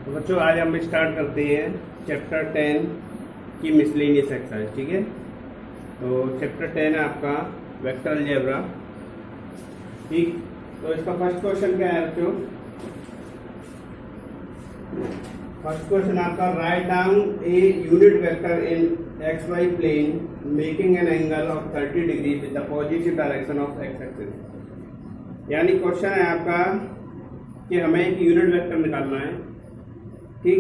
तो बच्चों आज हम स्टार्ट करते हैं चैप्टर 10 की मिसलेनियस एक्सरसाइज। ठीक है, तो चैप्टर 10 है आपका वेक्टर अलजेब्रा। ठीक, तो इसका फर्स्ट क्वेश्चन क्या है बच्चों? फर्स्ट क्वेश्चन आपका, write down a unit vector in x Y plane making an angle of 30 degree with the positive direction of X axis. यानी क्वेश्चन है आपका कि हमें एक यूनिट वेक्टर निकालना है, ठीक,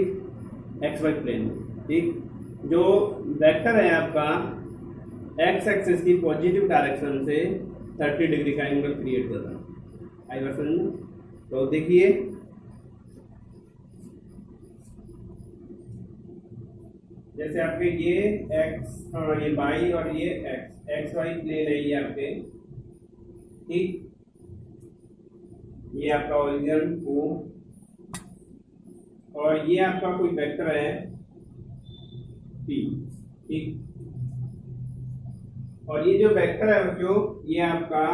एक्स वाई प्लेन में। ठीक, जो वेक्टर है आपका एक्स एक्सिस की पॉजिटिव डायरेक्शन से 30 डिग्री का एंगल क्रिएट कर रहा है। आई बात समझ में? तो देखिए, जैसे आपके ये एक्स, हाँ ये वाई और ये एक्स, एक्स वाई प्लेन है ये आपके। ठीक, ये आपका ओरिजिन ओ, और ये आपका कोई वेक्टर है पी। ठीक, और ये जो वेक्टर है जो ये आपका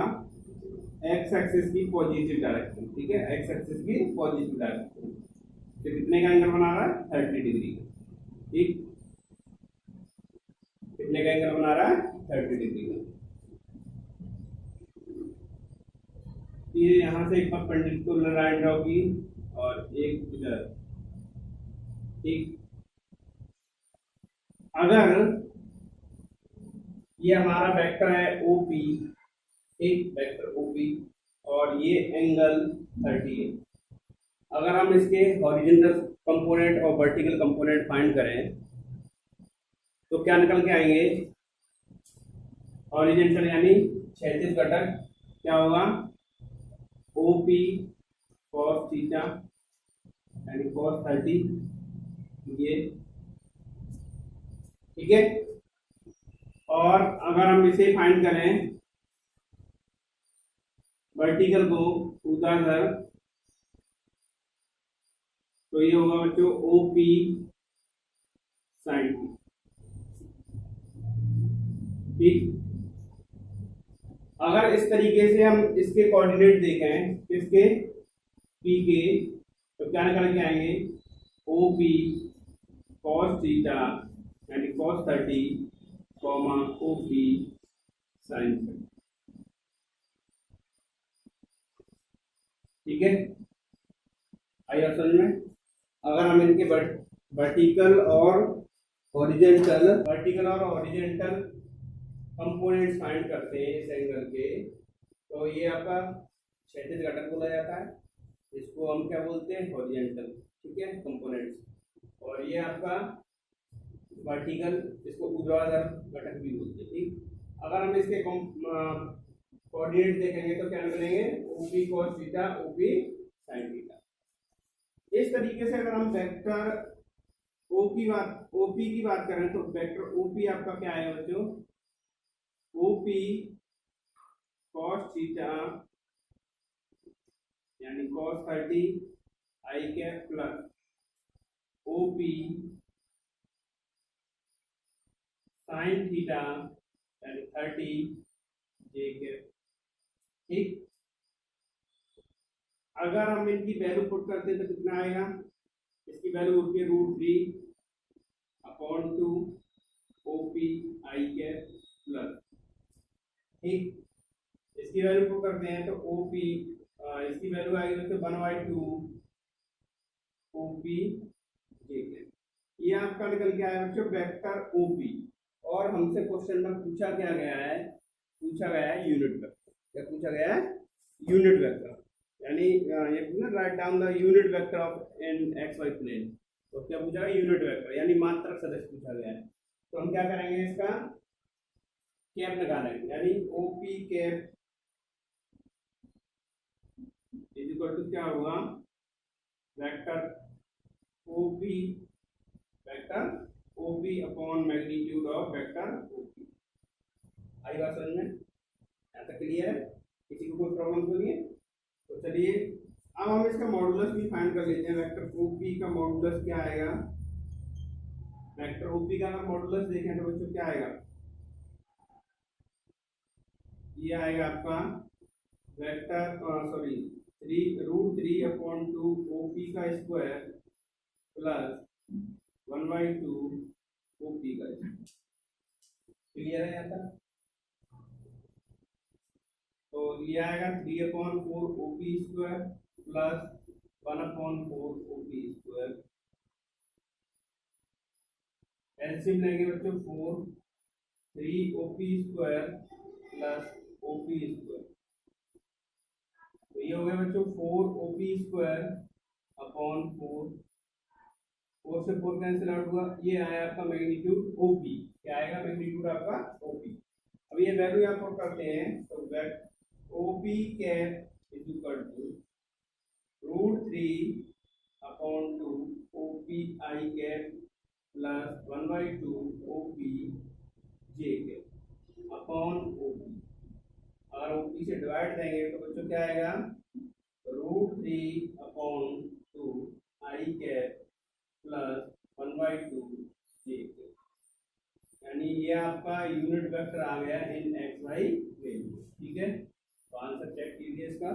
एक्स एक्सिस की पॉजिटिव डायरेक्शन। ठीक है, एक्स एक्सिस की पॉजिटिव डायरेक्शन तो कितने का एंगल बना रहा है? 30 डिग्री का। ठीक, कितने का एंगल बना रहा है? 30 डिग्री का। ये यहां से एक परपेंडिकुलर लाइन ड्रॉ की और एक इधर। ठीक, अगर ये हमारा वेक्टर है OP, एक वेक्टर OP, और ये एंगल 30 है। अगर हम इसके हॉरिजॉन्टल कंपोनेंट और वर्टिकल कंपोनेंट फाइंड करें तो क्या निकल के आएंगे? हॉरिजॉन्टल यानी क्षैतिज घटक क्या होगा? OP cos थीटा यानी cos 30, ये। ठीक है, और अगर हम इसे फाइंड करें वर्टिकल को ऊर्ध्वाधर, तो ये होगा बच्चों OP sin थीटा। ठीक, अगर इस तरीके से हम इसके कोऑर्डिनेट देखें, किसके? P के, तो क्या निकल के आएंगे? OP cos थीटा यानी cos 30, OP sin 30। ठीक है, आइए समझ में। अगर हम इनके वर्टिकल और हॉरिजॉन्टल कंपोनेंट्स फाइंड करते हैं इस एंगल के, तो ये आपका क्षैतिज घटक बोला जाता है, इसको हम क्या बोलते हैं? हॉरिजॉन्टल। ठीक है, कंपोनेंट्स। और ये आपका वर्टिकल, इसको ऊर्ध्वाधर घटक भी बोलते हैं। ठीक, अगर हम इसके कोऑर्डिनेट देखेंगे तो क्या निकलेंगे? OP cos theta, OP sin theta. इस तरीके से अगर हम वेक्टर OP की बात करें तो वेक्टर OP आपका क्या आएगा बच्चों? OP cos थीटा यानी cos 30 I cap plus OP sin theta यानी 30 J कैप। ठीक, अगर हम इनकी वैल्यू पुट करते हैं तो कितना आएगा? इसकी वैल्यू होती है √3/2 OP I कैप प्लस। ठीक, इसकी वैल्यू पुट करते हैं तो OP, इसकी वैल्यू आएगी तो 1/2 OP J कैप। ये आपका निकल के आया बच्चों वेक्टर OP। और हमसे क्वेश्चन में पूछा क्या गया है? पूछा गया है यूनिट वेक्टर। क्या पूछा गया है? Unit vector. यानी ये पूछना, write down the unit vector of in x Y plane. तो क्या पूछा गया? यूनिट वेक्टर यानी मात्रक सदिश पूछा गया है। तो हम क्या करेंगे? इसका कैप निकालेंगे, यानी OP cap is equal to क्या होगा? Vector OP upon magnitude of vector OP। आई बात समझ में? यहाँ तक क्लियर है? किसी को कोई प्रॉब्लम तो नहीं है? तो चलिए अब हम इसका मॉडुलस भी फाइंड कर लेते हैं। वेक्टर OP का मॉडुलस क्या आएगा? वेक्टर OP का अगर मॉडुलस देखें तो बच्चों क्या आएगा? ये आएगा आपका वेक्टर √3/2 OP का स्क्वायर प्लस 1/2 OP का। क्लियर है यहाँ तक? तो ये आएगा 3/4 OP square plus 1/4 OP square. LCM लेंगे बच्चों 4, 3 OP square plus OP square. तो ये हो गया बच्चों 4 OP स्क्वायर अपॉन 4, 4 से 4 कैंसिल आउट हुआ। ये आया आपका मैग्नीट्यूड OP। क्या आएगा मैग्नीट्यूड आपका OP। अब ये वैल्यू यहाँ पर करते हैं तो OP cap is equal to √3/2 OPI cap plus 1/2 OPJ cap upon OP। अगर OP से डिवाइड देंगे तो बच्चों क्या आएगा √3/2 I cap plus 1/2 J cap. यानी ये आपका यूनिट वेक्टर आ गया इन XY वैल्यू। ठीक है, तो आंसर चेक कीजिए इसका।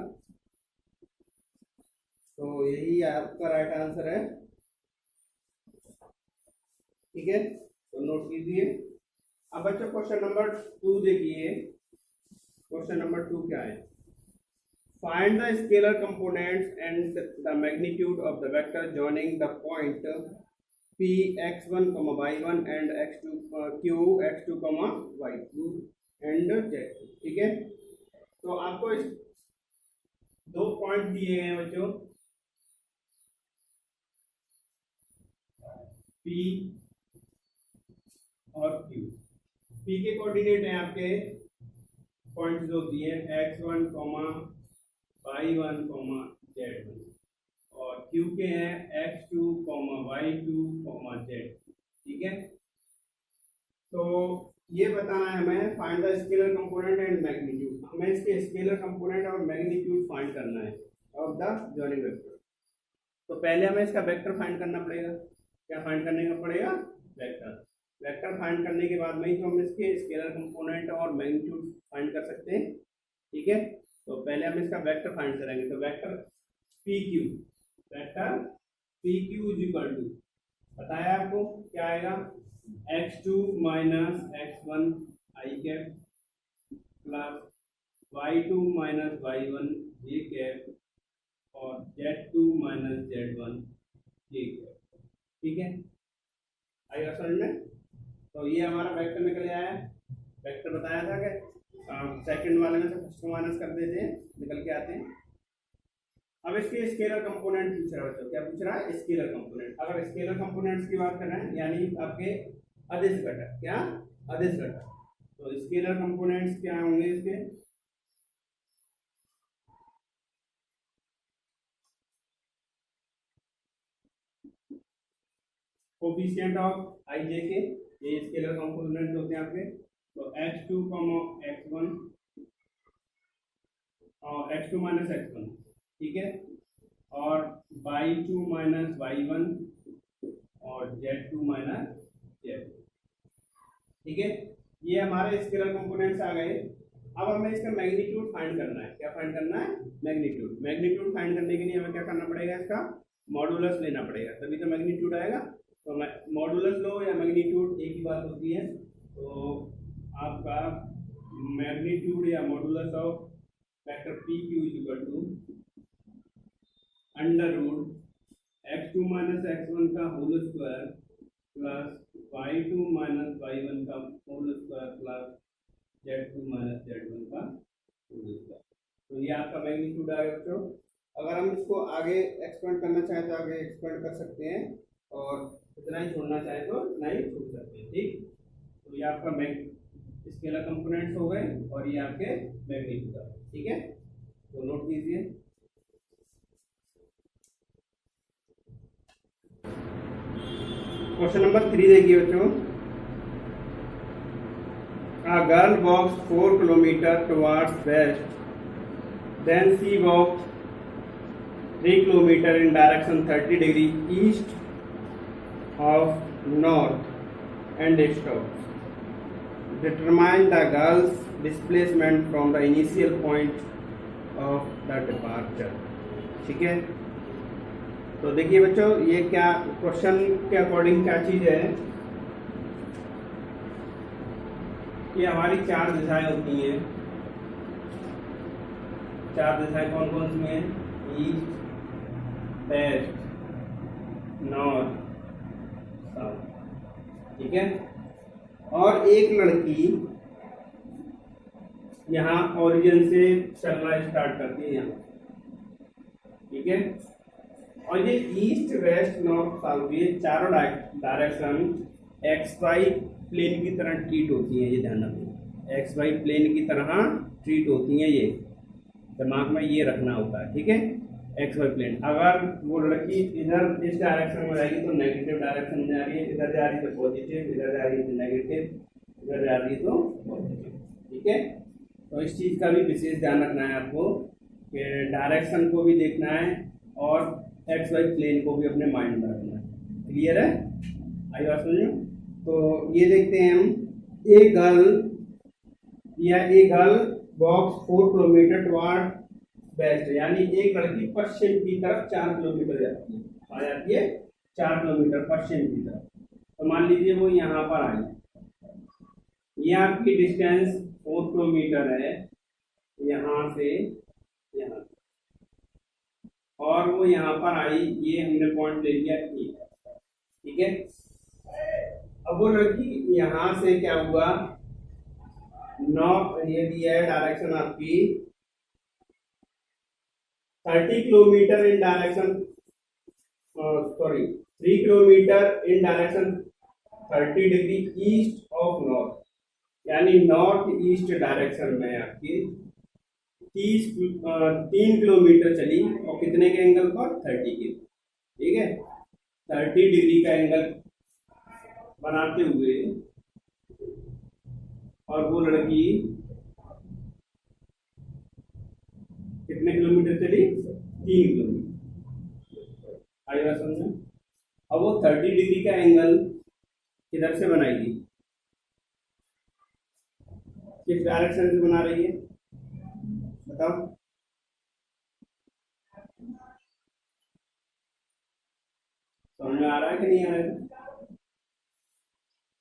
तो यही आपका राइट आंसर है। ठीक है, तो नोट कीजिए। अब बच्चों क्वेश्चन नंबर 2 देखिए। क्वेश्चन नंबर 2 क्या है? Find the scalar components and the magnitude of the vector joining the point P x1, y1 and Q x2, y2 and z। ठीक है, तो आपको इस 2 पॉइंट दिए गए हैं बच्चों, P और Q। P के कोऑर्डिनेट हैं आपके पॉइंट जो दिए x1, y1, z1 और Q के हैं x2, y2, z। ठीक है, तो ये बताना है हमें find the scalar component and magnitude. हमें इसके स्केलर कंपोनेंट और मैग्नीट्यूड फाइंड करना है ऑफ द जॉइनिंग वेक्टर। तो पहले हमें इसका वेक्टर फाइंड करना पड़ेगा। क्या फाइंड करने का पड़ेगा? वेक्टर। वेक्टर फाइंड करने के बाद में ही तो हम इसके स्केलर कंपोनेंट और मैग्नीट्यूड फाइंड कर सकते हैं। ठीक है, तो पहले हम इसका वेक्टर फाइंड करेंगे। तो vector PQ, vector PQ is equal to, बताया आपको क्या आएगा, x2 minus x1 I cap plus y2 minus y1 j cap और z2 minus z1 j cap. ठीक है, आएगा समझ में? तो ये हमारा वेक्टर निकल आया है। वेक्टर बताया था कि सेकंड वाले में से फर्स्ट को माइनस कर देते हैं, निकल के आते हैं। अब इसके स्केलर कंपोनेंट पूछ रहा है बच्चों। क्या पूछ रहा है? Scalar component. अगर स्केलर कंपोनेंट्स की बात करें यानी आपके अदिश घटक। क्या? अदिश घटक। तो स्केलर कंपोनेंट्स क्या होंगे इसके? कोफिशिएंट ऑफ I J के, ये स्केलर कंपोनेंट्स होते हैं आपके। तो x2, x1 और x2 माइनस x1। ठीक है, और y2 माइनस y1 और z2 माइनस z। ठीक है, ये हमारे स्केलर कंपोनेंट्स आ गए। अब हमें इसका मैग्नीट्यूड फाइंड करना है। क्या फाइंड करना है? मैग्नीट्यूड। मैग्नीट्यूड फाइंड करने के लिए हमें क्या करना पड़ेगा? इसका मॉडुलस लेना पड़ेगा, तभी तो मैग्नीट्यूड आएगा। तो मॉडुलस लो या मैग्नीट्यूड एक ही बात होती है। तो आपका मैग्नीट्यूड या modulus of vector PQ is equal to under root x2 minus x1 का whole square plus y2 minus y1 का whole square plus z2 minus z1 का होल स्क्वायर। तो ये आपका मैग्नीट्यूड आएगा बच्चों। अगर हम इसको आगे एक्सपेंड करना चाहें तो आगे एक्सपेंड कर सकते हैं और इतना ही छोड़ना चाहें तो इतना ही छोड़ सकते हैं। ठीक, तो ये आपका स्केलर कंपोनेंट्स हो गए और ये आपके मैग्नीट्यूड। ठीक है, तो नोट कीजिए। क्वेश्चन नंबर 3 देखिए बच्चों। A girl walks 4 kilometers towards west, then she walks 3 kilometers in direction 30 degrees east of north and stops. Determine the girl's displacement from the initial point of the departure. ठीक है, तो देखिए बच्चों, ये क्या question के अकॉर्डिंग क्या चीज है कि हमारी चार दिशाएं होती हैं। चार दिशाएं कौन कौन सी हैं? East, west, north, south. ठीक है। और एक लड़की यहाँ ओरिजिन से चलना स्टार्ट करती है यहाँ। ठीक है। और ये ईस्ट, वेस्ट, नॉर्थ, साउथ, ये चारों डायरेक्शन एक्स वाई प्लेन की तरह ट्रीट होती हैं। ये ध्यान रखना, एक्स वाई प्लेन की तरह ट्रीट होती हैं। ये दिमाग में ये रखना होता है। ठीक है। X Y plane. अगर वो लड़की इधर इस डायरेक्शन में जाएगी तो नेगेटिव डायरेक्शन में जा रही है, इधर जा रही है तो पॉजिटिव, इधर जा रही है तो नेगेटिव, इधर जा रही है तो पॉजिटिव। ठीक है। तो इस चीज़ का भी विशेष ध्यान रखना है आपको कि डायरेक्शन को भी देखना है और एक्स वाई प्लेन को भी अपने माइंड में रखना है। क्लियर है? आई बात समझो। तो ये देखते हैं हम, a girl walks 4 kilometre toward west, यानी एक लड़की पश्चिम की तरफ 4 किलोमीटर जाती है। आ जाती है 4 किलोमीटर पश्चिम की तरफ। तो मान लीजिए वो यहाँ पर आई, ये आपकी डिस्टेंस 4 किलोमीटर है यहाँ से यहाँ, और वो यहाँ पर आई, ये हमने पॉइंट ले लिया ए। ठीक है। अब वो लड़की यहाँ से क्या हुआ, नॉर्थ, ये दिया है डायरेक्शन आपकी 30 kilometre in direction, sorry 3 kilometre in direction 30 degree east of north, यानी नॉर्थ ईस्ट डायरेक्शन में आपकी 3 किलोमीटर चली और कितने के एंगल पर? 30 के। ठीक है। 30 डिग्री का एंगल बनाते हुए, और वो लड़की कितने किलोमीटर चली? 3 किलोमीटर। आई बात समझ? अब वो 30 डिग्री का एंगल किधर से बनाएगी? किस डायरेक्शन से बना रही है बताओ? समझ में आ रहा है कि नहीं आ रहा है?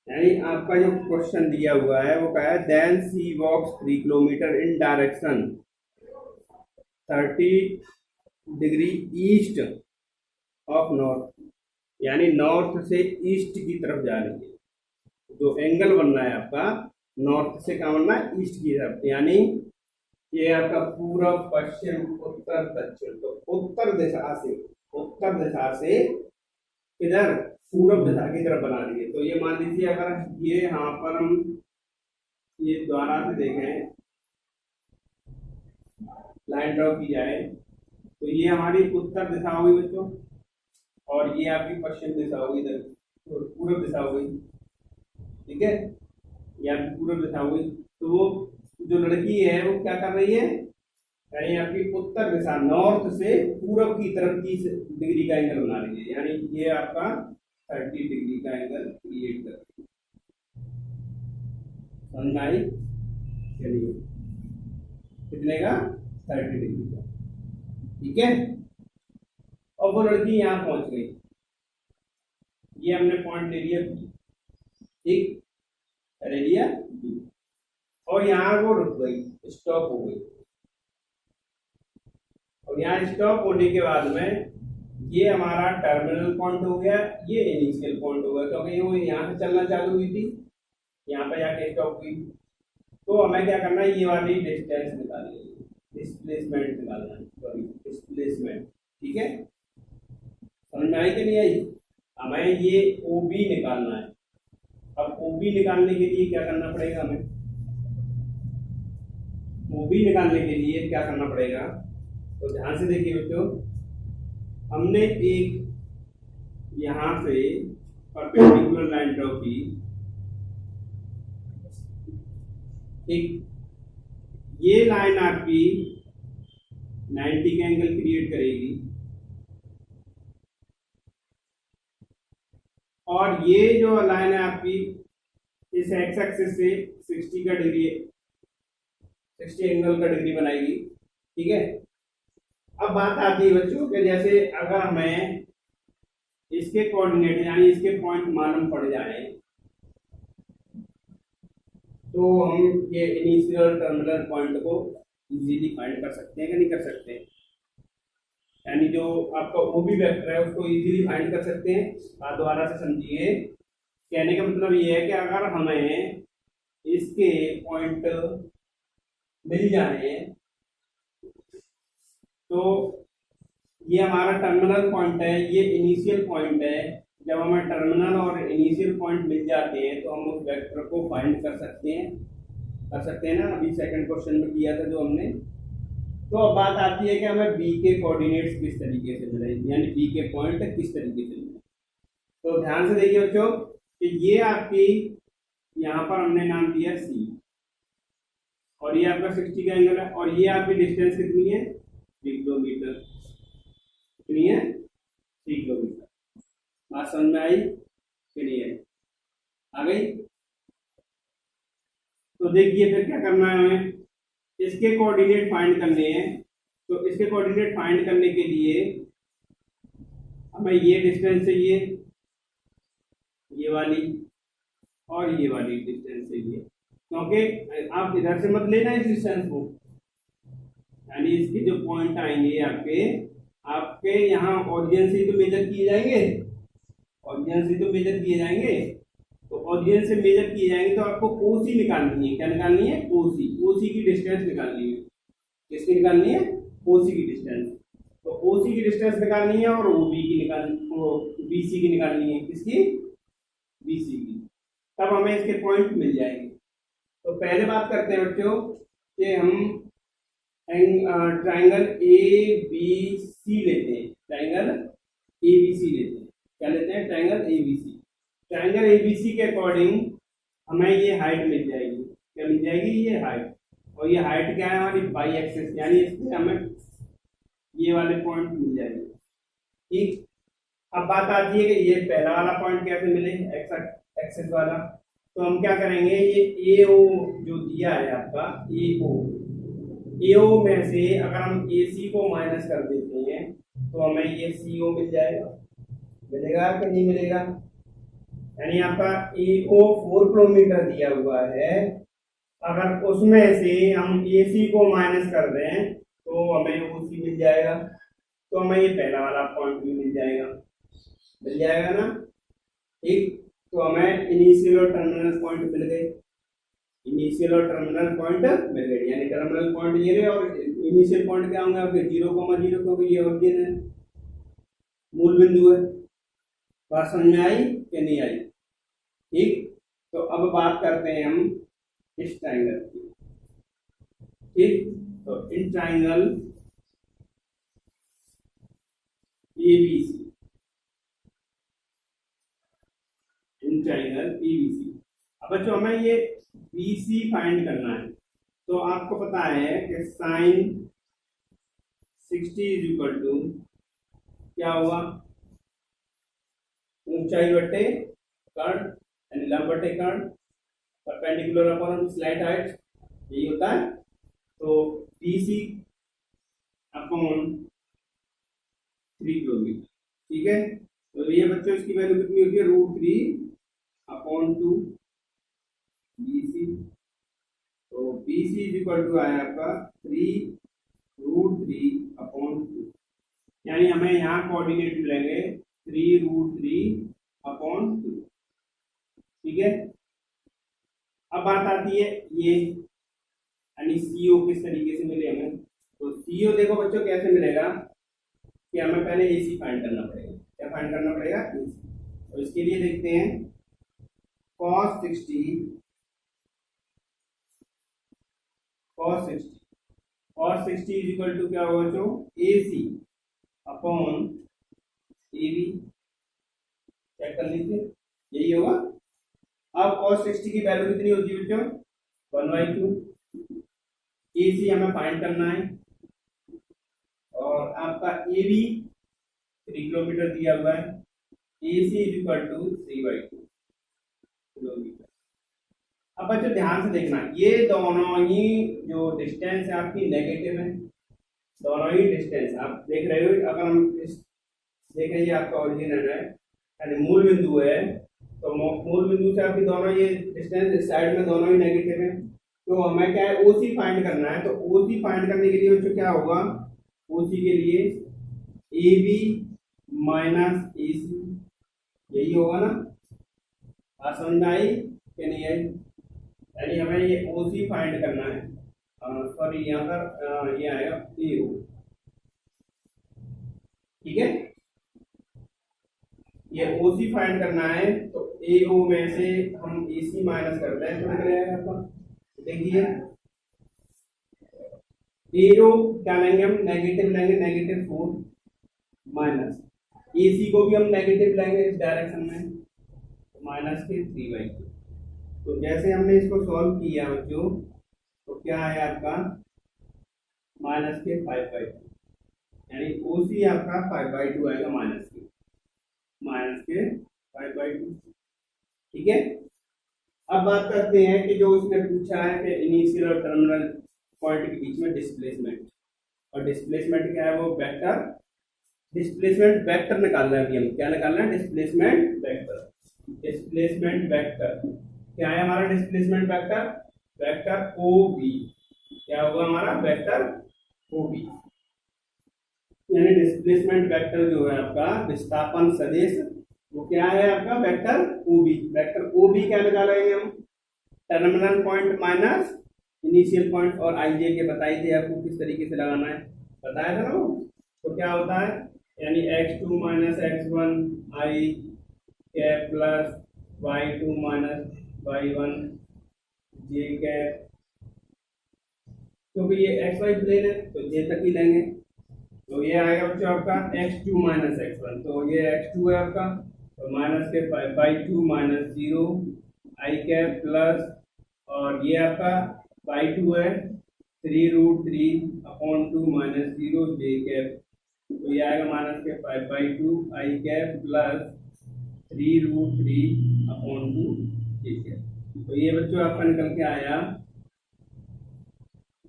यानी आपका जो क्वेश्चन दिया हुआ है वो क्या है, then she walks 3 kilometre in direction 30 degree east of north, यानी नॉर्थ से ईस्ट की तरफ जा रही है। जो एंगल बनना है आपका, नॉर्थ से क्या बनना है? ईस्ट की तरफ, यानी ये आपका पूर्व, पश्चिम, उत्तर, दक्षिण। तो उत्तर दिशा से इधर पूर्व दिशा की तरफ बना रही है। तो ये मान लीजिए अगर ये यहाँ पर हम ये द्वारा से देखें, लाइन ड्रॉ की जाए, तो ये हमारी उत्तर दिशा होगी बच्चों, और ये आपकी पश्चिम दिशा होगी, इधर पूर्व दिशा होगी। ठीक है। ये आपकी पूर्व दिशा होगी। तो वो जो लड़की है वो क्या कर रही है, यानी आपकी उत्तर दिशा, नॉर्थ से पूर्व की तरफ 30 डिग्री का एंगल बना रही है, यानी ये आपका 30 डिग्री का एंगल क्रिएट कर रही है। समझ में आई? चलिए, कितने का? 30 डिग्री का। ठीक है। और वो लड़की यहाँ पहुंच गई, ये हमने पॉइंट ले लिया बी। ठीक, ले लिया बी, और यहाँ वो रुक गई, स्टॉप हो गई। और यहाँ स्टॉप होने के बाद में ये हमारा टर्मिनल पॉइंट हो गया, ये इनिशियल पॉइंट हो गया, क्योंकि वो यहाँ से चलना चालू हुई थी, यहाँ पर जाके स्टॉप हुई। तो हमें क्या करना है, ये वाली डिस्टेंस निकालनी है, डिस्प्लेसमेंट निकालना है, सॉरी डिस्प्लेसमेंट। ठीक है। समझ में आई कि नहीं आई? हमें ये OB निकालना है। अब OB निकालने के लिए क्या करना पड़ेगा हमें? OB निकालने के लिए क्या करना पड़ेगा, तो ध्यान से देखिए बच्चों, हमने एक यहां से परपेंडिकुलर लाइन ड्रॉ की। एक ये लाइन आपकी 90 का एंगल क्रिएट करेगी, और ये जो लाइन है आपकी इस एक्स एक्सिस से 60 का डिग्री, 60 एंगल का डिग्री बनाएगी। ठीक है। अब बात आती है बच्चों कि जैसे अगर हमें इसके कोऑर्डिनेट यानी इसके पॉइंट मालूम पड़ जाए तो हम ये इनिशियल टर्मिनल पॉइंट को इजीली फाइंड कर सकते हैं कि नहीं कर सकते हैं। यानी जो आपका ओ बी वेक्टर है उसको इजीली फाइंड कर सकते हैं। बात दोबारा से समझिए, कहने का मतलब ये है कि अगर हमें इसके पॉइंट मिल जाए तो ये हमारा टर्मिनल पॉइंट है, ये इनिशियल पॉइंट है। जब हमें टर्मिनल और इनिशियल पॉइंट मिल जाते हैं तो हम उस वेक्टर को फाइंड कर सकते हैं ना। अभी सेकंड क्वेश्चन में किया था जो हमने। तो अब बात आती है कि हमें बी के कोऑर्डिनेट्स किस तरीके से मिले, यानी बी के पॉइंट किस तरीके से मिले। तो ध्यान से देखिए बच्चों कि ये आपकी यहाँ पर हमने नाम दिया सी और ये आपका 60 का एंगल है और ये आपकी डिस्टेंस कितनी है 3 किलोमीटर। कितनी है 3 किलोमीटर। बात समझ में आई कि नहीं है? आ गई? तो देखिए फिर क्या करना है हमें, इसके कोऑर्डिनेट फाइंड करने हैं। तो इसके कोऑर्डिनेट फाइंड करने के लिए हमें ये डिस्टेंस चाहिए, ये वाली और ये वाली डिस्टेंस चाहिए, क्योंकि आप इधर से मत लेना इस डिस्टेंस को, यानी इसके जो पॉइंट आएंगे आपके यहाँ ओरिजिन से तो मेजर किए जाएंगे, ओरिजिन से तो मेजर किए जाएंगे। तो ओरिजिन से मेजर किए जाएंगे तो आपको ओसी निकालनी है। क्या निकालनी है? ओसी की डिस्टेंस निकालनी है। किसकी निकालनी है? ओसी की डिस्टेंस। तो ओसी की डिस्टेंस निकालनी है और ओबी की बीसी की निकालनी है। किसकी? बीसी की। तब हमें इसके पॉइंट मिल जाएंगे। तो पहले बात करते हैं बच्चों कि हम ट्राइंगल ए बी सी लेते हैं। ट्राइंगल ए बी सी लेते हैं। क्या लेते हैं? Triangle A B C. Triangle ABC के अकॉर्डिंग हमें ये हाइट मिल जाएगी। क्या मिल जाएगी? ये हाइट। और ये हाइट क्या है हमारी? बाई एक्सिस, यानी इससे हमें ये वाले पॉइंट मिल जाएंगे। ठीक। अब बात आती है कि ये पहला वाला पॉइंट कैसे मिले, एक्सिस वाला। तो हम क्या करेंगे, ये ए ओ जो दिया है आपका ए ओ में से अगर हम ए सी को माइनस कर देते हैं तो हमें ये सी ओ मिल जाएगा। मिलेगा कि नहीं मिलेगा? यानी आपका EO 4 किलोमीटर दिया हुआ है, अगर उसमें से हम AC को माइनस कर दें तो हमें OC मिल जाएगा। तो हमें ये पहला वाला पॉइंट भी मिल जाएगा ना। ठीक। तो हमें इनिशियल और टर्मिनल पॉइंट मिल गए। इनिशियल और टर्मिनल पॉइंट मिल गए, यानी टर्मिनल पॉइंट ये रहे और इनिशियल पॉइंट क्या होंगे आपके 0,0, क्योंकि ये ओरिजिन है, मूल बिंदु है। बात समझ में आई कि नहीं आई? ठीक। तो अब बात करते हैं हम इस ट्राइंगल की। ठीक। तो in triangle ABC, in triangle ABC. अब बच्चों हमें ये बीसी फाइंड करना है। तो आपको पता है कि साइन 60 इज इक्वल टू क्या हुआ? ऊंचाई बटे कर्ण, यानी लंब बटे कर्ण, परपेंडिकुलर अपॉन स्लाइट हाइट, यही होता है। तो BC अपॉन 3 किलोमीटर। ठीक है। तो ये बच्चों इसकी वैल्यू कितनी होती है? √3/2 BC। तो BC इज इक्वल टू आया आपका 3√3/2, यानी हमें यहाँ कोऑर्डिनेट मिलेंगे 3√3/2। ठीक है। अब बात आती है ये, यानी सीओ किस तरीके से मिले हमें। तो सीओ देखो बच्चों कैसे मिलेगा कि हमें पहले एसी फाइंड करना पड़ेगा। क्या फाइंड करना पड़ेगा? एसी। तो इसके लिए देखते हैं cos 60 इज इक्वल टू क्या होगा बच्चों? AC upon AB। चेक कर लीजिए, यही होगा। अब cos 60 की वैल्यू कितनी होती है बच्चों? 1/2। AC हमें फाइंड करना है और आपका AB 3 किलोमीटर दिया हुआ है। AC is equal to 3/2 kilometre. अब बच्चों ध्यान से देखना, ये दोनों ही जो डिस्टेंस है आपकी नेगेटिव है। दोनों ही डिस्टेंस आप देख रहे हो। अगर हम इस देख रहे हैं आपका ओरिजिन है यानी मूल बिंदु है, तो मूल बिंदु से आपकी दोनों ये डिस्टेंस इस साइड में दोनों ही नेगेटिव है, तो हमें क्या है ओसी फाइंड करना है। तो ओसी फाइंड करने के लिए बच्चों क्या होगा, ओसी के लिए ए बी माइनस ए सी, यही होगा ना, बात समझ में आई कि नहीं आई? यानी हमें ये ओसी फाइंड करना है, सॉरी यहाँ पर ये आएगा ए ओ, ठीक है, ये ओसी फाइंड करना है। तो ए ओ में से हम ए सी माइनस करते हैं तो निकल आएगा आपका, देखिए ए ओ क्या लेंगे हम, नेगेटिव लेंगे, -4 माइनस ए सी को भी हम नेगेटिव लेंगे इस डायरेक्शन में, -3/2। तो जैसे हमने इसको सॉल्व किया बच्चों, तो क्या है आपका -5/2, यानी ओसी आपका 5/2 आएगा, -5/2, ठीक है। अब बात करते हैं कि जो उसने पूछा है कि इनिशियल और टर्मिनल पॉइंट के बीच में डिस्प्लेसमेंट, और डिस्प्लेसमेंट क्या है वो वेक्टर, डिस्प्लेसमेंट वेक्टर निकालना है अभी हम, क्या निकालना है, डिस्प्लेसमेंट वेक्टर। डिस्प्लेसमेंट वेक्टर क्या है हमारा, displacement vector, vector O B, क्या होगा हमारा वेक्टर ओ बी, यानी डिस्प्लेसमेंट वेक्टर जो है आपका विस्थापन सदिश, वो क्या है आपका vector O B. Vector O B क्या निकालेंगे हम, terminal point minus initial point, और आई जे के बताई थी आपको किस तरीके से लगाना है, बताया था ना वो। तो क्या होता है, यानी x2 minus x1 i cap plus y2 minus y1 j cap, क्योंकि ये एक्स वाई प्लेन है तो जे तक ही लेंगे। तो ये आएगा बच्चों आपका x2 माइनस x1, तो ये x2 है आपका, तो माइनस के 5/2 माइनस 0 आई कैप प्लस, और ये आपका y2 है 3√3/2 माइनस 0 जे कैप, तो ये आएगा माइनस के 5/2 आई कैप प्लस 3√3/2 जे कैप। तो ये बच्चों आपका निकल के आया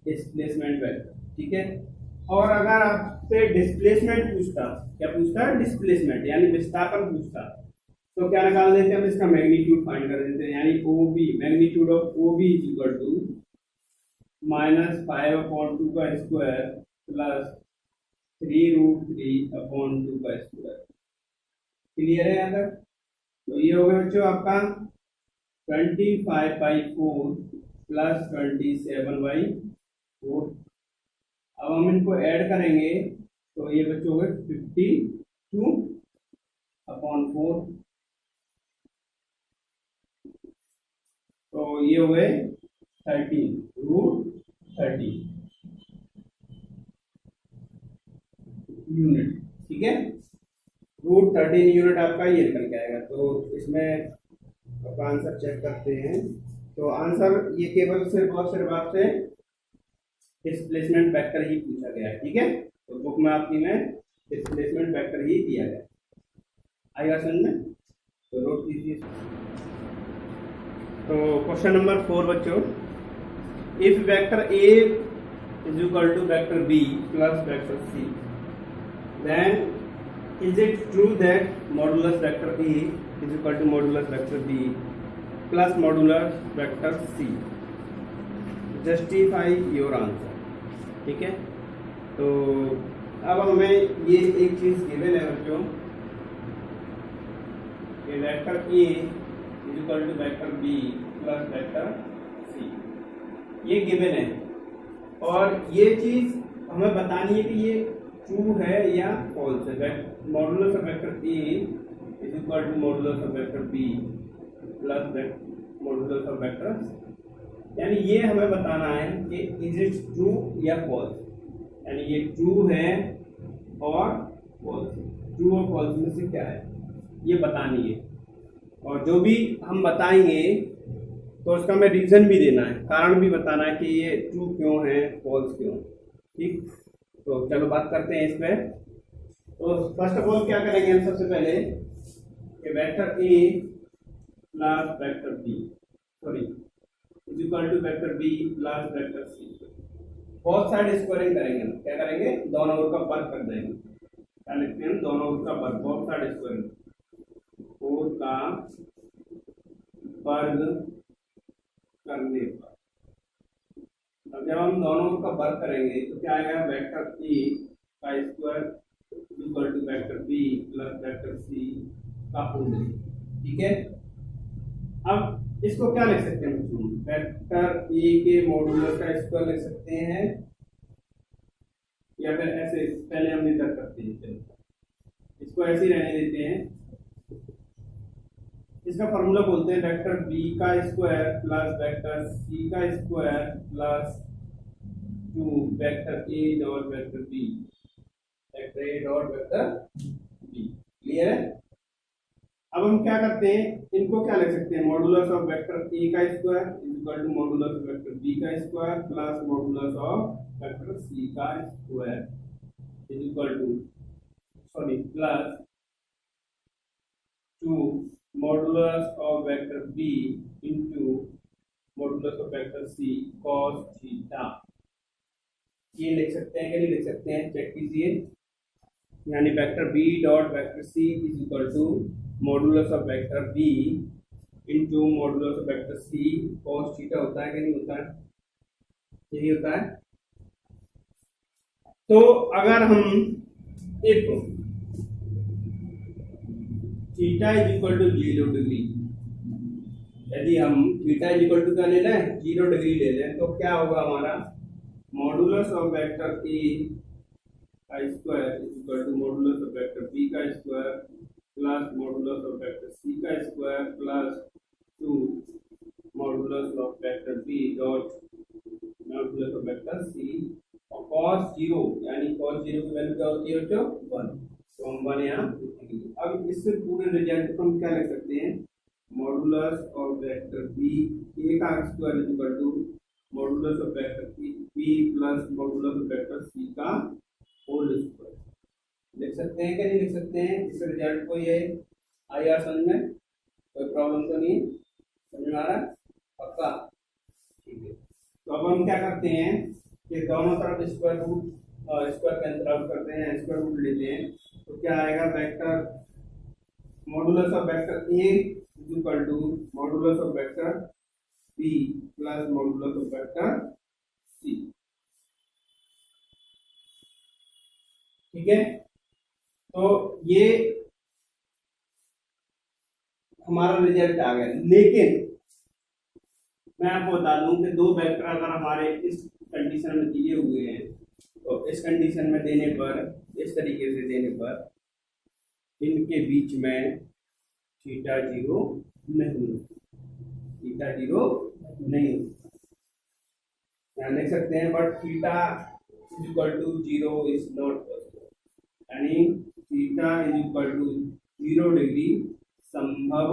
डिस्प्लेसमेंट वेक्टर, ठीक है। और अगर आपसे डिस्प्लेसमेंट पूछता, क्या पूछता है, डिस्प्लेसमेंट यानी विस्थापन पूछता, तो क्या निकाल देते हैं हम, इसका मैग्नीट्यूड फाइंड कर देते हैं, यानी O B, magnitude of O B is equal to -5/2 का स्क्वायर प्लस 3√3/2 का स्क्वायर। क्लियर है यहाँ तक? तो ये हो गया बच्चों आपका 25/4 प्लस 27/4। अब हम इनको ऐड करेंगे तो ये बच्चों हो गए 52/4, तो ये हो गए 13√30 यूनिट, ठीक है। √13 यूनिट आपका ये निकल के आएगा। तो इसमें आपका आंसर चेक करते हैं, तो आंसर ये केवल सिर्फ और सिर्फ आपसे डिस्प्लेसमेंट वेक्टर ही पूछा गया है, ठीक है। तो बुक में आपकी में डिस्प्लेसमेंट वेक्टर ही दिया गया, आएगा समझ में, तो नोट कीजिए। तो क्वेश्चन नंबर 4 बच्चों, if vector A is equal to vector B plus vector C, then is it true that modulus vector A is equal to modulus vector B plus modulus vector C, justify your answer, ठीक है। तो अब हमें ये एक चीज given है बच्चों कि vector A is equal to vector B plus vector C, ये गिवन है, और ये चीज हमें बतानी है कि ये ट्रू है या फॉल्स है। Modulus of vector A is equal to modulus of vector B plus modulus of vector, यानी ये हमें बताना है कि इज इट ट्रू या फॉल्स, यानी ये ट्रू है और फॉल्स, ट्रू और फॉल्स में से क्या है ये बतानी है। और जो भी हम बताएंगे तो उसका हमें रीजन भी देना है, कारण भी बताना है कि ये ट्रू क्यों है, फॉल्स क्यों, ठीक। तो चलो बात करते हैं इस पे। तो फर्स्ट ऑफ ऑल क्या करेंगे हम, सबसे पहले कि vector A plus vector B, sorry is equal to vector B plus vector C, both side squaring करेंगे हम, क्या करेंगे, दोनों ओर का वर्ग कर देंगे, क्या लिखते हैं, दोनों ओर का वर्ग, बोथ साइड स्क्वायरिंग। 4 का वर्ग करने पर, अब जब हम दोनों का वर्ग करेंगे तो क्या आएगा, वेक्टर ए का square equal to vector B plus vector सी का होल। ठीक है, अब इसको क्या लिख सकते हैं बच्चों, वेक्टर ए के मॉडुलस का स्क्वायर लिख सकते हैं, या फिर ऐसे पहले हम इधर करते हैं, चलो इसको ऐसे ही रहने देते हैं। इसका फॉर्मूला बोलते हैं वेक्टर बी का स्क्वायर प्लस वेक्टर सी का square plus 2 vector A dot vector B, vector A dot vector B. Clear है? अब हम क्या करते हैं, इनको क्या लिख सकते हैं, मॉडुलस ऑफ वेक्टर ए का square is equal to modulus of vector B का square plus modulus of vector सी का square is equal to plus 2 modulus of vector B into modulus of vector C cos theta. ये लिख सकते हैं कि नहीं लिख सकते हैं, चेक कीजिए। यानी vector B dot vector C is equal to modulus of vector B into modulus of vector C cos theta होता है कि नहीं होता है, यही होता है। तो अगर हम एक theta is equal to 0 degree, यदि हम थीटा इज इक्वल टू क्या ले लें, 0 डिग्री ले लें, तो क्या होगा हमारा, मॉडुलस ऑफ वेक्टर ए का square is equal to modulus of vector B का square plus modulus of vector सी का square plus 2 modulus of vector B dot modulus of vector c और cos 0, यानी cos 0 की वैल्यू क्या होती है बच्चों, 1, तो हम 1 यहाँ लिखेंगे। अब इससे पूरे रिजल्ट को हम क्या लिख सकते हैं, modulus of vector B A का square is equal to modulus of vector B plus modulus of vector सी का होल स्क्वायर। लिख सकते हैं क्या नहीं लिख सकते हैं, इस रिजल्ट को ये आया समझ में, कोई प्रॉब्लम तो नहीं, समझ में आ रहा है पक्का? ठीक है, तो अब हम क्या करते हैं कि दोनों तरफ square root square cancel out करते हैं, स्क्वायर रूट लेते हैं, तो क्या आएगा, vector modulus of vector A is equal to modulus of vector B plus modulus of vector C. ठीक है, तो ये हमारा रिजल्ट आ गया। लेकिन मैं आपको बता दूं कि दो वेक्टर अगर हमारे इस कंडीशन में दिए हुए हैं, तो इस कंडीशन में देने पर, इस तरीके से देने पर, इनके बीच में थीटा 0 नहीं, थीटा 0 नहीं, यहाँ लिख सकते हैं, but theta is equal to 0 is not possible, यानी theta is equal to 0 degree संभव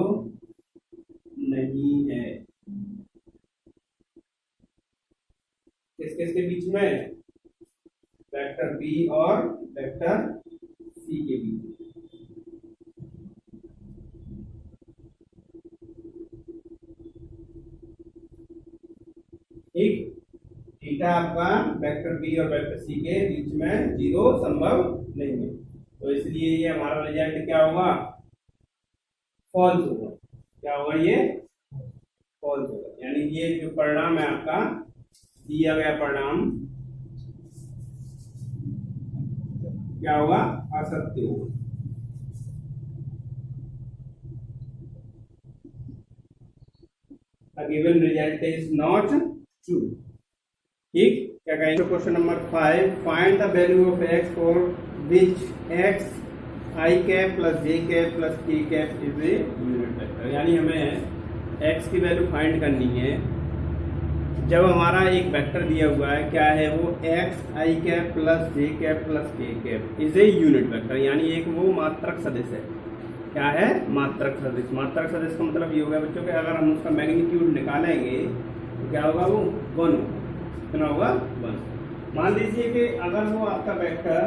नहीं है। किसके बीच में, वेक्टर बी और वेक्टर सी के बीच। ठीक, थीटा आपका वेक्टर बी और वेक्टर सी के बीच में 0 संभव नहीं है, तो इसलिए ये हमारा रिजल्ट क्या होगा, फॉल्स होगा। क्या होगा, ये फॉल्स होगा, यानी ये जो परिणाम है आपका दिया गया परिणाम क्या होगा, असत्य होगा। The given result is not true। ठीक, क्या कहेंगे, question number 5, find the value of x for which x i cap plus j cap plus k cap is a unit vector. यानी हमें x की वैल्यू फाइंड करनी है जब हमारा एक वेक्टर दिया हुआ है, क्या है वो, x i cap plus j cap plus k cap is a unit vector, यानी एक वो मात्रक सदिश है। क्या है, मात्रक सदिश। मात्रक सदिश का मतलब ये होगा बच्चों कि अगर हम उसका मैग्नीट्यूड निकालेंगे तो क्या होगा, वो 1 होगा। कितना होगा, 1। मान लीजिए कि अगर वो आपका वेक्टर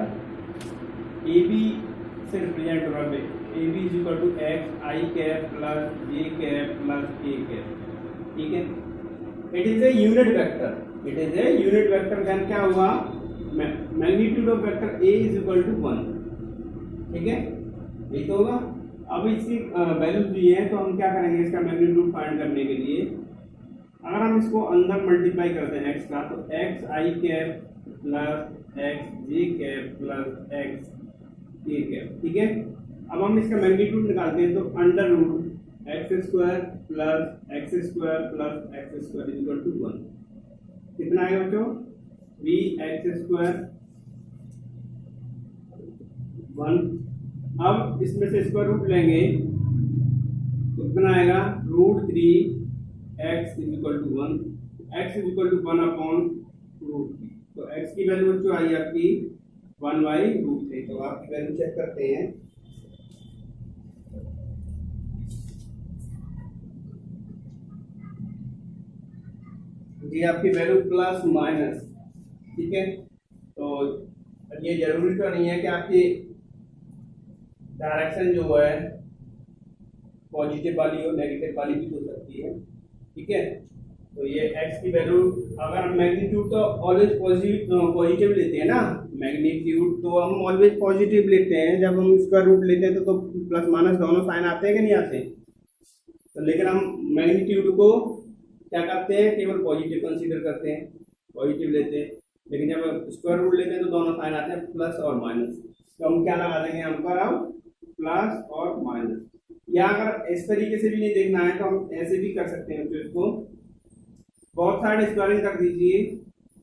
ए बी से रिप्रेजेंट हो रहा है, A B is equal to x i cap plus j cap plus k cap. ठीक है, it is a unit vector, it is a unit vector. Then क्या हुआ, magnitude of vector A is equal to 1। ठीक है, यही तो होगा। अब इसकी वैल्यूज दी है तो हम क्या करेंगे, इसका मैग्नीट्यूड फाइंड करने के लिए अगर हम इसको अंदर मल्टीप्लाई करते हैं एक्स का, तो x i cap plus x j cap plus x k cap, ठीक है। अब हम इसका मैग्नीट्यूड निकालते हैं, तो under root x square plus x square plus x square equal to 1, कितना आएगा बच्चों, बी एक्स स्क्वायर 1। अब इसमें से स्क्वायर रूट लेंगे तो कितना आएगा, root 3 x equal to 1, x equal to 1 upon root 3। तो एक्स की वैल्यू जो आई आपकी 1 बाई रूट 3। तो आपकी वैल्यू चेक करते हैं, जी आपकी वैल्यू प्लस माइनस, ठीक है। तो ये जरूरी तो नहीं है कि आपकी डायरेक्शन जो है पॉजिटिव वाली हो, नेगेटिव वाली भी हो सकती है, ठीक है। तो ये x की वैल्यू अगर मैग्नीट्यूड तो ऑलवेज पॉजिटिव लेते हैं ना, मैग्नीट्यूड तो हम ऑलवेज पॉजिटिव लेते हैं, जब हम स्क्वायर रूट लेते हैं तो प्लस माइनस दोनों साइन आते हैं कि नहीं आते। तो लेकिन हम मैग्नीट्यूड को क्या करते हैं, केवल पॉजिटिव कंसीडर करते हैं, पॉजिटिव लेते हैं। लेकिन जब स्क्वायर रूट लेते हैं तो दोनों साइन आते हैं प्लस और माइनस। तो हम क्या लगा देंगे यहाँ पर, अब प्लस और माइनस। या अगर इस तरीके से भी नहीं देखना है तो हम ऐसे भी कर सकते हैं, तो इसको बोथ साइड स्क्वायरिंग कर दीजिए,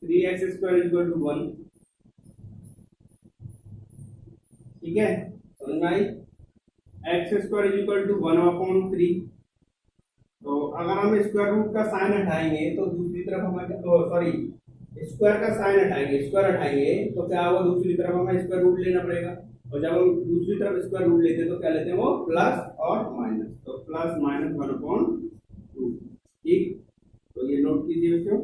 3x स्क्वायर इक्वल टू 1, ठीक है। समझ में आई, एक्स स्क्वायर इक्वल टू 1/3। तो अगर हम स्क्वायर रूट का साइन हटाएंगे तो दूसरी तरफ हमें, सॉरी स्क्वायर का साइन हटाएंगे, स्क्वायर हटाएंगे तो क्या होगा, दूसरी तरफ हमें स्क्वायर रूट लेना पड़ेगा। और जब हम दूसरी तरफ स्क्वायर रूट लेते हैं तो क्या लेते हैं, वो प्लस और माइनस। तो प्लस माइनस 1/2, ठीक। तो ये नोट कीजिए बच्चों।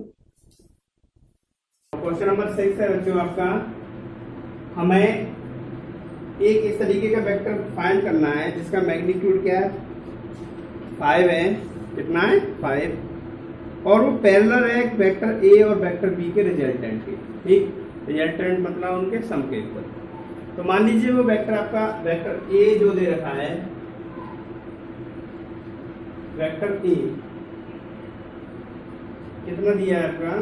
क्वेश्चन नंबर 6 है बच्चों आपका, हमें एक इस तरीके का वेक्टर फाइंड करना है जिसका मैग्नीट्यूड क्या है, 5 है। कितना है, 5, और वो पैरेलल है एक वेक्टर ए और वेक्टर बी के रिजल्टेंट के, ठीक। रिजल्टेंट मतलब उनके सम के इक्वल। तो मान लीजिए वो वेक्टर आपका, वेक्टर ए जो दे रखा है, वेक्टर ए कितना दिया है आपका,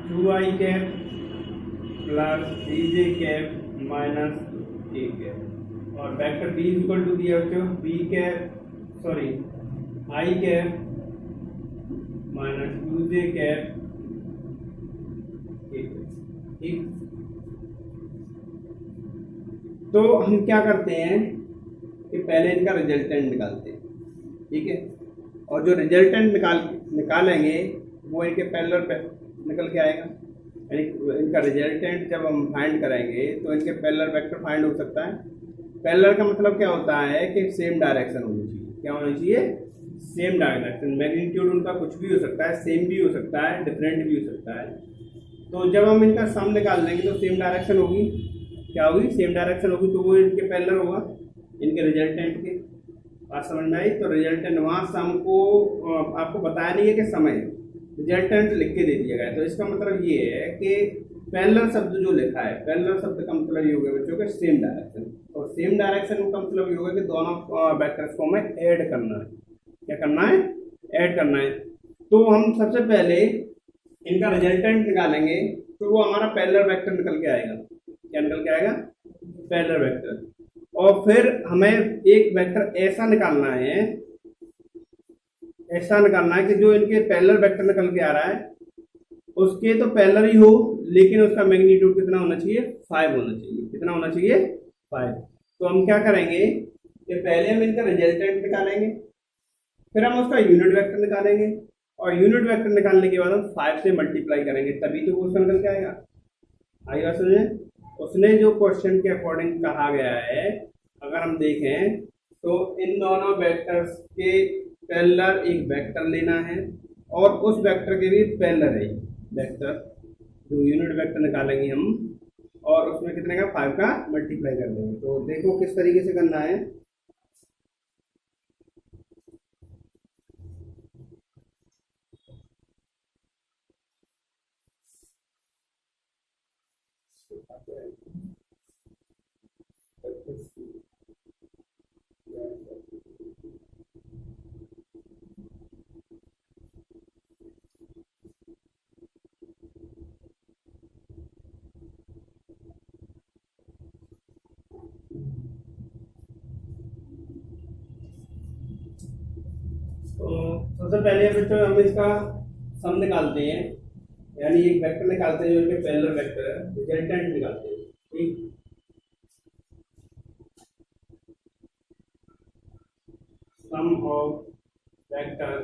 2i cap plus 3j cap minus a cap, और वेक्टर बी इक्वल टू दिया बच्चों, B cap, sorry i cap minus 2j cap, ठीक। तो हम क्या करते हैं कि पहले इनका रिजल्टेंट निकालते हैं, ठीक है। और जो रिजल्टेंट निकालेंगे वो इनके पैरेलल पे निकल के आएगा। यानी इनका रिजल्टेंट जब हम फाइंड करेंगे तो इनके पैरेलल वेक्टर फाइंड हो सकता है। पैरेलल का मतलब क्या होता है कि सेम डायरेक्शन होनी चाहिए। क्या होना चाहिए, सेम डायरेक्शन। मैग्नीट्यूड उनका कुछ भी हो सकता है, सेम भी हो सकता है, डिफरेंट भी हो सकता है। तो जब हम इनका सम निकाल लेंगे तो सेम डायरेक्शन होगी, क्या होगी, सेम डायरेक्शन होगी। तो वो इनके पैरेलल होगा, इनके रिजल्टेंट के। बात समझ में आई। तो रिजल्टेंट वहाँ सम को आपको बताया नहीं है कि समय, रिजल्टेंट लिख के दे दिया गया है। तो इसका मतलब ये है कि पैरेलल शब्द जो लिखा है, पैरेलल शब्द का मतलब ये होगा बच्चों के सेम डायरेक्शन। और सेम डायरेक्शन का मतलब ये होगा कि दोनों वेक्टर्स को हमें ऐड करना है। क्या करना है, ऐड करना है। तो हम सबसे पहले इनका रिजल्टेंट निकालेंगे तो वो हमारा पैरेलल वेक्टर निकल के आएगा। क्या निकल के आएगा, पैरेलल वेक्टर। और फिर हमें एक वेक्टर ऐसा निकालना है, ऐसा निकालना है कि जो इनके पैरेलल वेक्टर निकल के आ रहा है उसके तो पैरेलल ही हो, लेकिन उसका मैग्नीट्यूड कितना होना चाहिए, 5 होना चाहिए। कितना होना चाहिए, 5। तो हम क्या करेंगे कि पहले हम इनका रिजल्टेंट निकालेंगे, फिर हम उसका यूनिट वेक्टर निकालेंगे, और यूनिट वेक्टर निकालने के बाद हम 5 से मल्टीप्लाई करेंगे, तभी तो वो निकल के आएगा। आई बात समझे। उसने जो क्वेश्चन के अकॉर्डिंग कहा गया है, अगर हम देखें तो इन दोनों वेक्टर्स के पैरेलल एक वेक्टर लेना है, और उस वेक्टर के भी पैरेलल है वेक्टर, जो यूनिट वेक्टर निकालेंगे हम, और उसमें कितने का, 5 का मल्टीप्लाई कर देंगे। तो देखो किस तरीके से करना है। तो सबसे पहले बच्चों हम इसका सम निकालते हैं, यानी एक वेक्टर निकालते हैं जो इनके पैरेलल वेक्टर है, रिजल्टेंट निकालते हैं। ठीक, sum of vector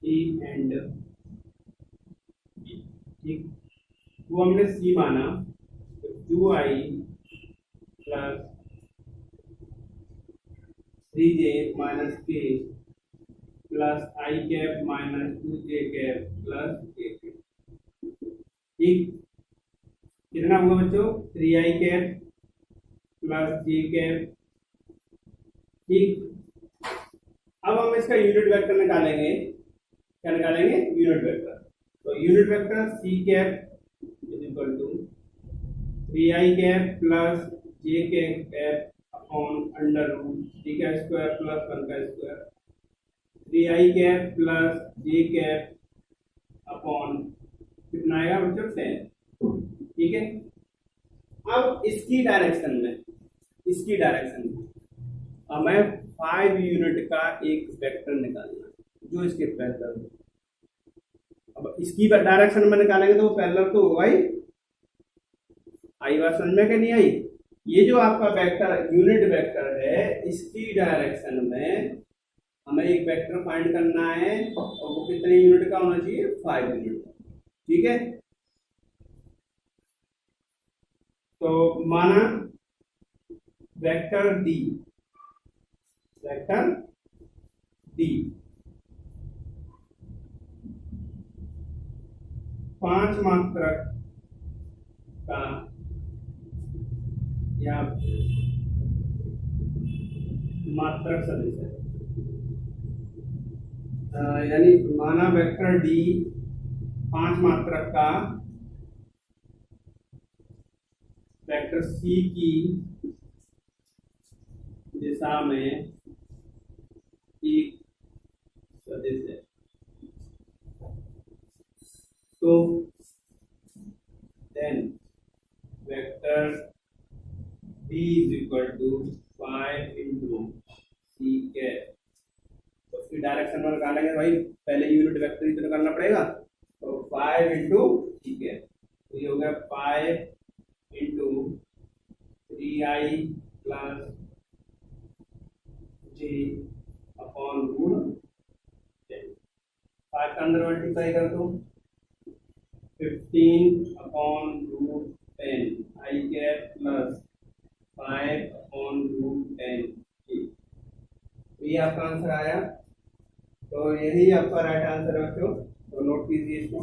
a and b. ठीक, वो हमने सी माना, तो 2i plus 3j minus k plus i cap minus 2j cap plus k cap. ठीक, कितना हुआ बच्चों? 3i cap plus j cap. ठीक, अब हम इसका यूनिट वेक्टर निकालेंगे। क्या निकालेंगे? Unit vector. तो unit vector c cap is equal to 3i cap plus j cap upon under root j का स्क्वायर प्लस 1 का square, 3i cap plus j cap upon कितना आएगा बच्चों? 10। ठीक है, अब इसकी डायरेक्शन में हमें 5 यूनिट का एक वेक्टर निकालना है जो इसके पैरेलल हो। अब इसकी डायरेक्शन में निकालेंगे तो वो पैरेलल तो होगा ही। आई बात समझ में? क्या नहीं आई? ये जो आपका वेक्टर यूनिट वेक्टर है, इसकी डायरेक्शन में हमें एक वेक्टर फाइंड करना है और वो कितने यूनिट का होना चाहिए? 5 यूनिट का। ठीक है, तो माना वेक्टर डी 5 मात्रक का या मात्रक सदिश है, यानी माना वेक्टर डी 5 मात्रक का वेक्टर सी की दिशा में एक सदिश है। तो then vector b is equal to 5 into c cap. तो उसकी डायरेक्शन में निकालेंगे भाई, पहले यूनिट वेक्टर ही तो निकालना पड़ेगा। तो 5 into c कैप, तो ये हो गया 5 into 3i plus j upon root 10। 5 का अंदर मल्टीप्लाई कर दो, 15 upon root 10 i cap plus 5 upon root 10। तो ये आपका आंसर आया। तो यही आपका राइट आंसर है बच्चों, तो नोट कीजिए इसको।